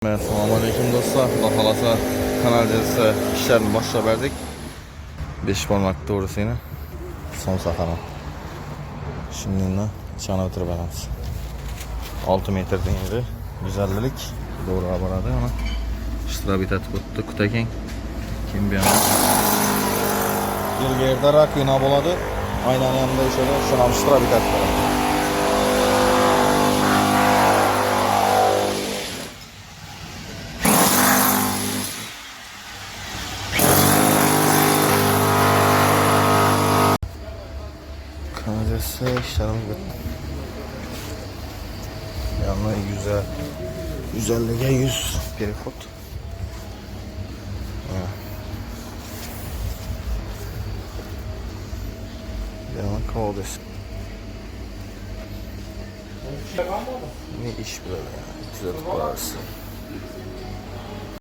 Assalomu alaykum do'stlar. Xudo xolasa kanalizasiya ishlarini boshlab berdik. 5 barmoq to'g'risini somsa qaram. Shuningni chana o'tirib beramiz. 6 metr dengli güzellik doğru boradi. Mana ishtirok etib o'tdi kutaking. Kim bu yana? Yerda rakvina bo'ladi. Aynan yanında ishada shuni ham ishtirok etib beramiz. Kanalizasiya işlerimiz bitti. Yanına 150'ye 100 perifot. Yanına kavades. Ne iş böyle ya? Güzel parası.